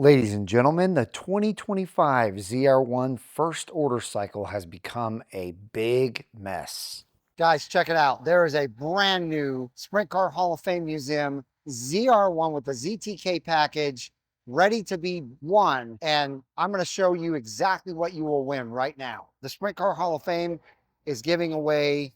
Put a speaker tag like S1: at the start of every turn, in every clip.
S1: Ladies and gentlemen, the 2025 ZR1 first order cycle has become a big mess.
S2: Guys, check it out. There is a brand new Sprint Car Hall of Fame Museum ZR1 with the ZTK package ready to be won. And I'm going to show you exactly what you will win right now. The Sprint Car Hall of Fame is giving away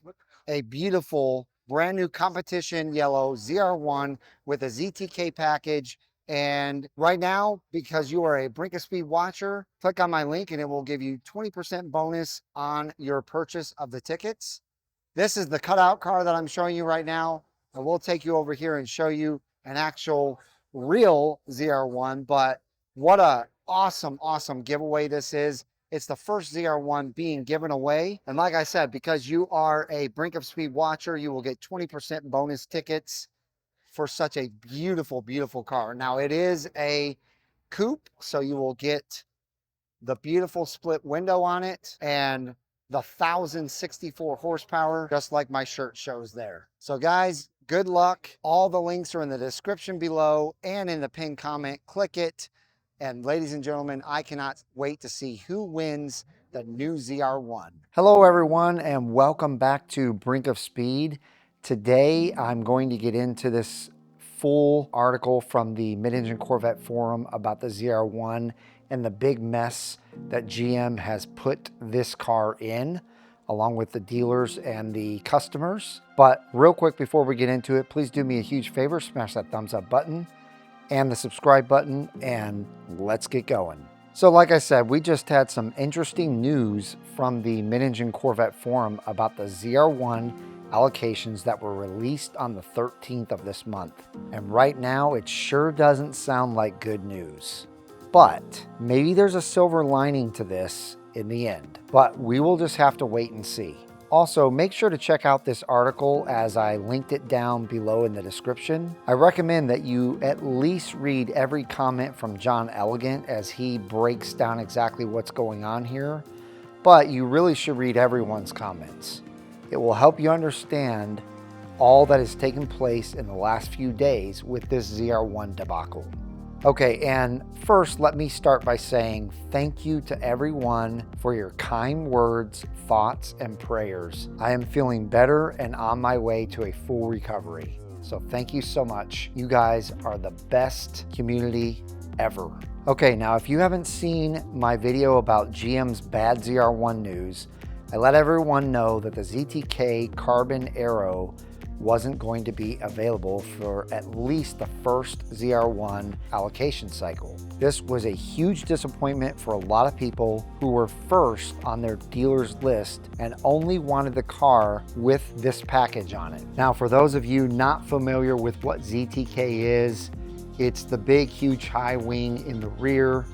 S2: a beautiful brand new competition yellow ZR1 with a ZTK package. And right now, because you are a Brink of Speed watcher, click on my link and it will give you 20% bonus on your purchase of the tickets. This is the cutout car that I'm showing you right now. And we'll take you over here and show you an actual real ZR1, but what a awesome giveaway this is. It's the first ZR1 being given away. And like I said, because you are a Brink of Speed watcher, you will get 20% bonus tickets for such a beautiful car. Now it is a coupe, so you will get the beautiful split window on it and the 1,064 horsepower, just like my shirt shows there. So guys, good luck. All the links are in the description below and in the pinned comment. Click it. And ladies and gentlemen, I cannot wait to see who wins the new ZR1.
S1: Hello everyone and welcome back to Brink of Speed. Today I'm going to get into this full article from the Mid-Engine Corvette forum about the ZR1 and the big mess that GM has put this car in, along with the dealers and the customers. But real quick before we get into it, please do me a huge favor, smash that thumbs up button and the subscribe button, and let's get going. So like I said, we just had some interesting news from the Mid-Engine Corvette forum about the ZR1 allocations that were released on the 13th of this month. And right now, it sure doesn't sound like good news. But maybe there's a silver lining to this in the end. But we will just have to wait and see. Also, make sure to check out this article as I linked it down below in the description. I recommend that you at least read every comment from John Elegant as he breaks down exactly what's going on here. But you really should read everyone's comments. It will help you understand all that has taken place in the last few days with this ZR1 debacle. Okay, and first let me start by saying thank you to everyone for your kind words, thoughts, and prayers. I am feeling better and on my way to a full recovery. So thank you so much. You guys are the best community ever. Okay, now if you haven't seen my video about GM's bad ZR1 news, I let everyone know that the ZTK Carbon Aero wasn't going to be available for at least the first ZR1 allocation cycle. This was a huge disappointment for a lot of people who were first on their dealer's list and only wanted the car with this package on it. Now, for those of you not familiar with what ZTK is, it's the big, huge high wing in the rear.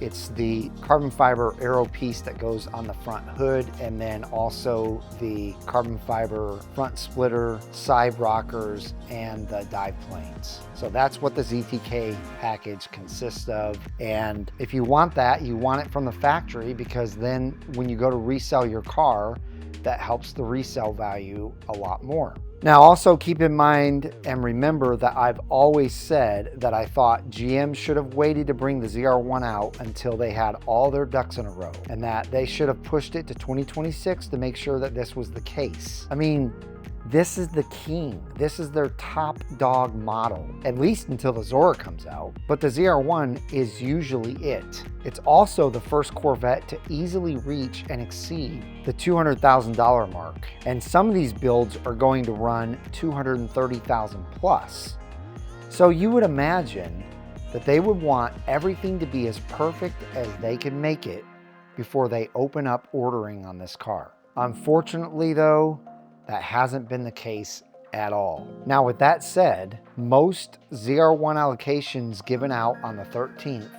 S1: It's the carbon fiber aero piece that goes on the front hood, and then also the carbon fiber front splitter, side rockers, and the dive planes. So that's what the ZTK package consists of. And if you want that, you want it from the factory, because then when you go to resell your car, that helps the resale value a lot more. Now also keep in mind and remember that I've always said that I thought GM should have waited to bring the ZR1 out until they had all their ducks in a row, and that they should have pushed it to 2026 to make sure that this was the case. I mean, this is the king. This is their top dog model, at least until the Zora comes out. But the ZR1 is usually it. It's also the first Corvette to easily reach and exceed the $200,000 mark. And some of these builds are going to run $230,000 plus. So you would imagine that they would want everything to be as perfect as they can make it before they open up ordering on this car. Unfortunately though, that hasn't been the case at all. Now with that said, most ZR1 allocations given out on the 13th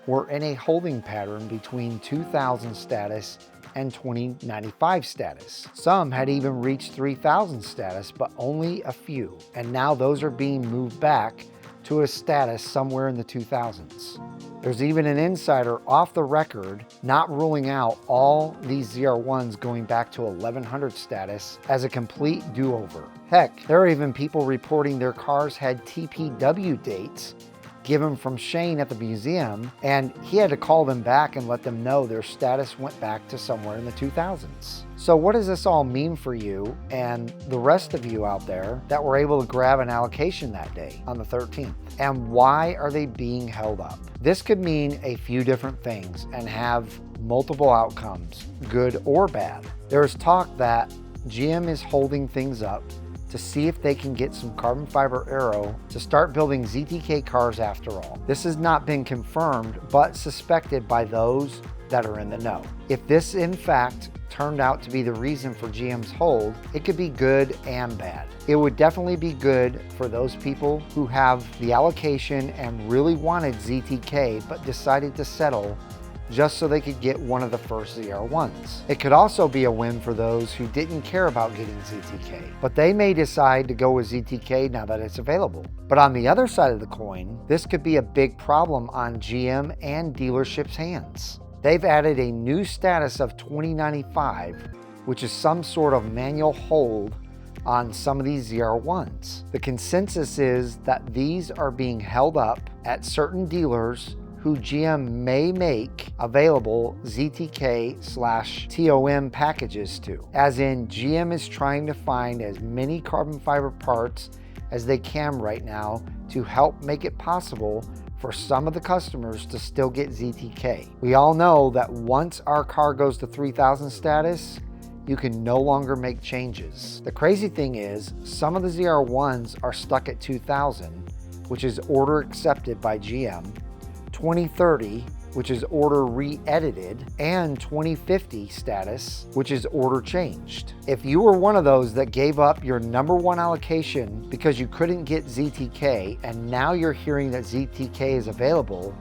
S1: were in a holding pattern between 2000 status and 2095 status. Some had even reached 3000 status, but only a few. And now those are being moved back to a status somewhere in the 2000s. There's even an insider off the record not ruling out all these ZR1s going back to 1100 status as a complete do-over. Heck, there are even people reporting their cars had TPW dates given from Shane at the museum, and he had to call them back and let them know their status went back to somewhere in the 2000s. So what does this all mean for you and the rest of you out there that were able to grab an allocation that day on the 13th? And why are they being held up? This could mean a few different things and have multiple outcomes, good or bad. There's talk that GM is holding things up to see if they can get some carbon fiber aero to start building ZTK cars after all. This has not been confirmed, but suspected by those that are in the know. If this in fact turned out to be the reason for GM's hold, it could be good and bad. It would definitely be good for those people who have the allocation and really wanted ZTK but decided to settle just so they could get one of the first ZR1s. It could also be a win for those who didn't care about getting ZTK, but they may decide to go with ZTK now that it's available. But on the other side of the coin, this could be a big problem on GM and dealerships' hands. They've added a new status of 2095, which is some sort of manual hold on some of these ZR1s. The consensus is that these are being held up at certain dealers who GM may make available ZTK/TOM packages to. As in, GM is trying to find as many carbon fiber parts as they can right now to help make it possible for some of the customers to still get ZTK. We all know that once our car goes to 3000 status, you can no longer make changes. The crazy thing is, some of the ZR1s are stuck at 2000, which is order accepted by GM, 2030, which is order re-edited, and 2050 status, which is order changed. If you were one of those that gave up your #1 allocation because you couldn't get ZTK, and now you're hearing that ZTK is available,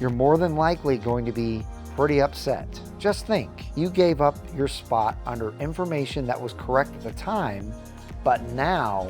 S1: you're more than likely going to be pretty upset. Just think, you gave up your spot under information that was correct at the time, but now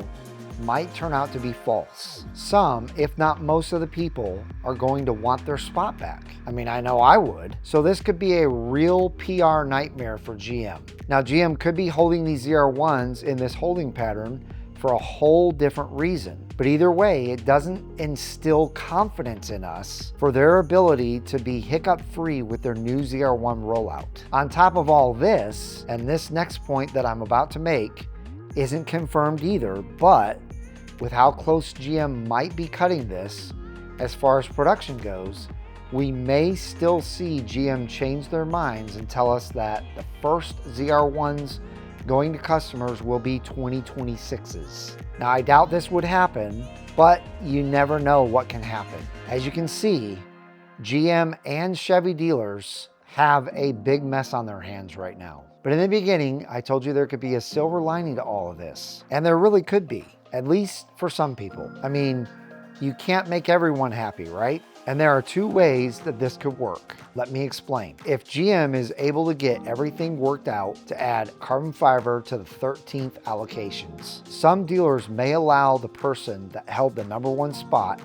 S1: might turn out to be false. Some, if not most of the people, are going to want their spot back. I mean, I know I would. So this could be a real PR nightmare for GM. Now, GM could be holding these ZR1s in this holding pattern for a whole different reason. But either way, it doesn't instill confidence in us for their ability to be hiccup-free with their new ZR1 rollout. On top of all this, and this next point that I'm about to make isn't confirmed either, but with how close GM might be cutting this as far as production goes, we may still see GM change their minds and tell us that the first ZR1s going to customers will be 2026s. Now, I doubt this would happen, but you never know what can happen. As you can see, GM and Chevy dealers have a big mess on their hands right now. But in the beginning, I told you there could be a silver lining to all of this. And there really could be, at least for some people. I mean, you can't make everyone happy, right? And there are two ways that this could work. Let me explain. If GM is able to get everything worked out to add carbon fiber to the 13th allocations, some dealers may allow the person that held the #1 spot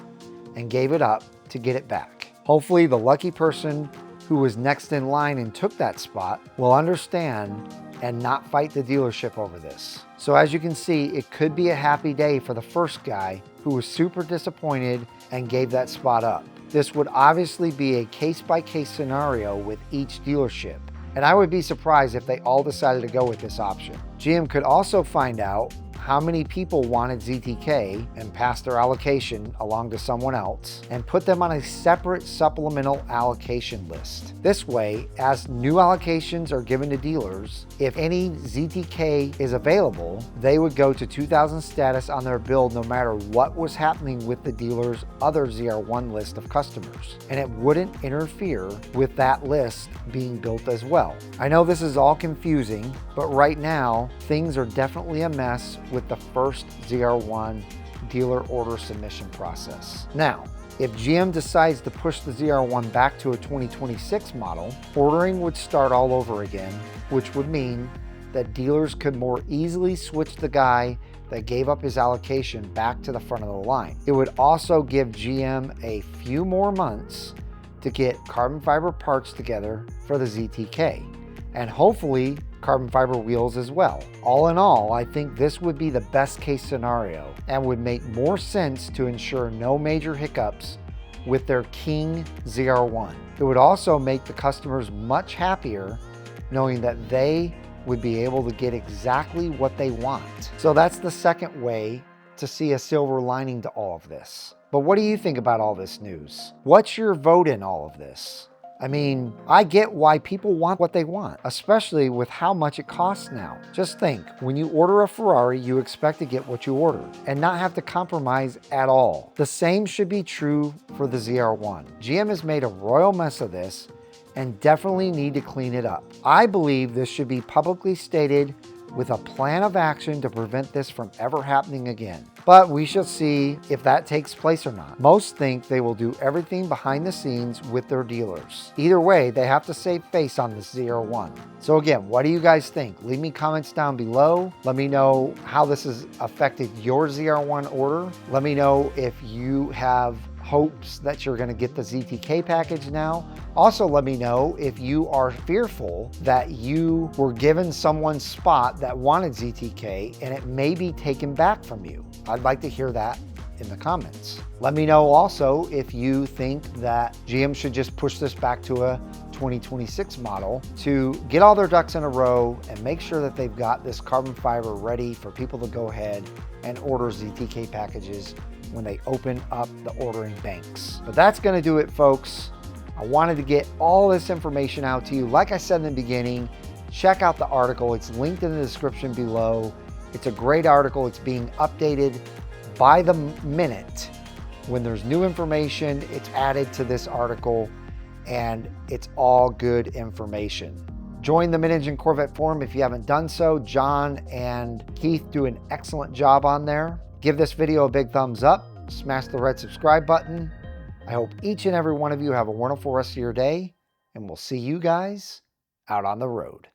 S1: and gave it up to get it back. Hopefully the lucky person who was next in line and took that spot will understand and not fight the dealership over this. So as you can see, it could be a happy day for the first guy who was super disappointed and gave that spot up. This would obviously be a case-by-case scenario with each dealership, and I would be surprised if they all decided to go with this option. GM could also find out how many people wanted ZTK and passed their allocation along to someone else and put them on a separate supplemental allocation list. This way, as new allocations are given to dealers, if any ZTK is available, they would go to 2000 status on their build no matter what was happening with the dealer's other ZR1 list of customers, and it wouldn't interfere with that list being built as well. I know this is all confusing, but right now, things are definitely a mess with the first ZR1 dealer order submission process. Now, if GM decides to push the ZR1 back to a 2026 model, ordering would start all over again, which would mean that dealers could more easily switch the guy that gave up his allocation back to the front of the line. It would also give GM a few more months to get carbon fiber parts together for the ZTK, and hopefully carbon fiber wheels as well. All in all, I think this would be the best case scenario and would make more sense to ensure no major hiccups with their King ZR1. It would also make the customers much happier knowing that they would be able to get exactly what they want. So that's the second way to see a silver lining to all of this. But what do you think about all this news? What's your vote in all of this? I mean, I get why people want what they want, especially with how much it costs now. Just think, when you order a Ferrari, you expect to get what you ordered and not have to compromise at all. The same should be true for the ZR1. GM has made a royal mess of this and definitely need to clean it up. I believe this should be publicly stated with a plan of action to prevent this from ever happening again. But we shall see if that takes place or not. Most think they will do everything behind the scenes with their dealers. Either way, they have to save face on this ZR1. So again, what do you guys think? Leave me comments down below. Let me know how this has affected your ZR1 order. Let me know if you have hopes that you're going to get the ZTK package now. Also, let me know if you are fearful that you were given someone's spot that wanted ZTK and it may be taken back from you. I'd like to hear that in the comments. Let me know also if you think that GM should just push this back to a 2026 model to get all their ducks in a row and make sure that they've got this carbon fiber ready for people to go ahead and order ZTK packages when they open up the ordering banks. But that's going to do it, folks. I wanted to get all this information out to you. Like I said in the beginning, check out the article. It's linked in the description below. It's a great article. It's being updated by the minute. When there's new information, it's added to this article, and it's all good information. Join the Mid-Engine Corvette forum if you haven't done so. John and Keith do an excellent job on there. Give this video a big thumbs up, smash the red subscribe button. I hope each and every one of you have a wonderful rest of your day, and we'll see you guys out on the road.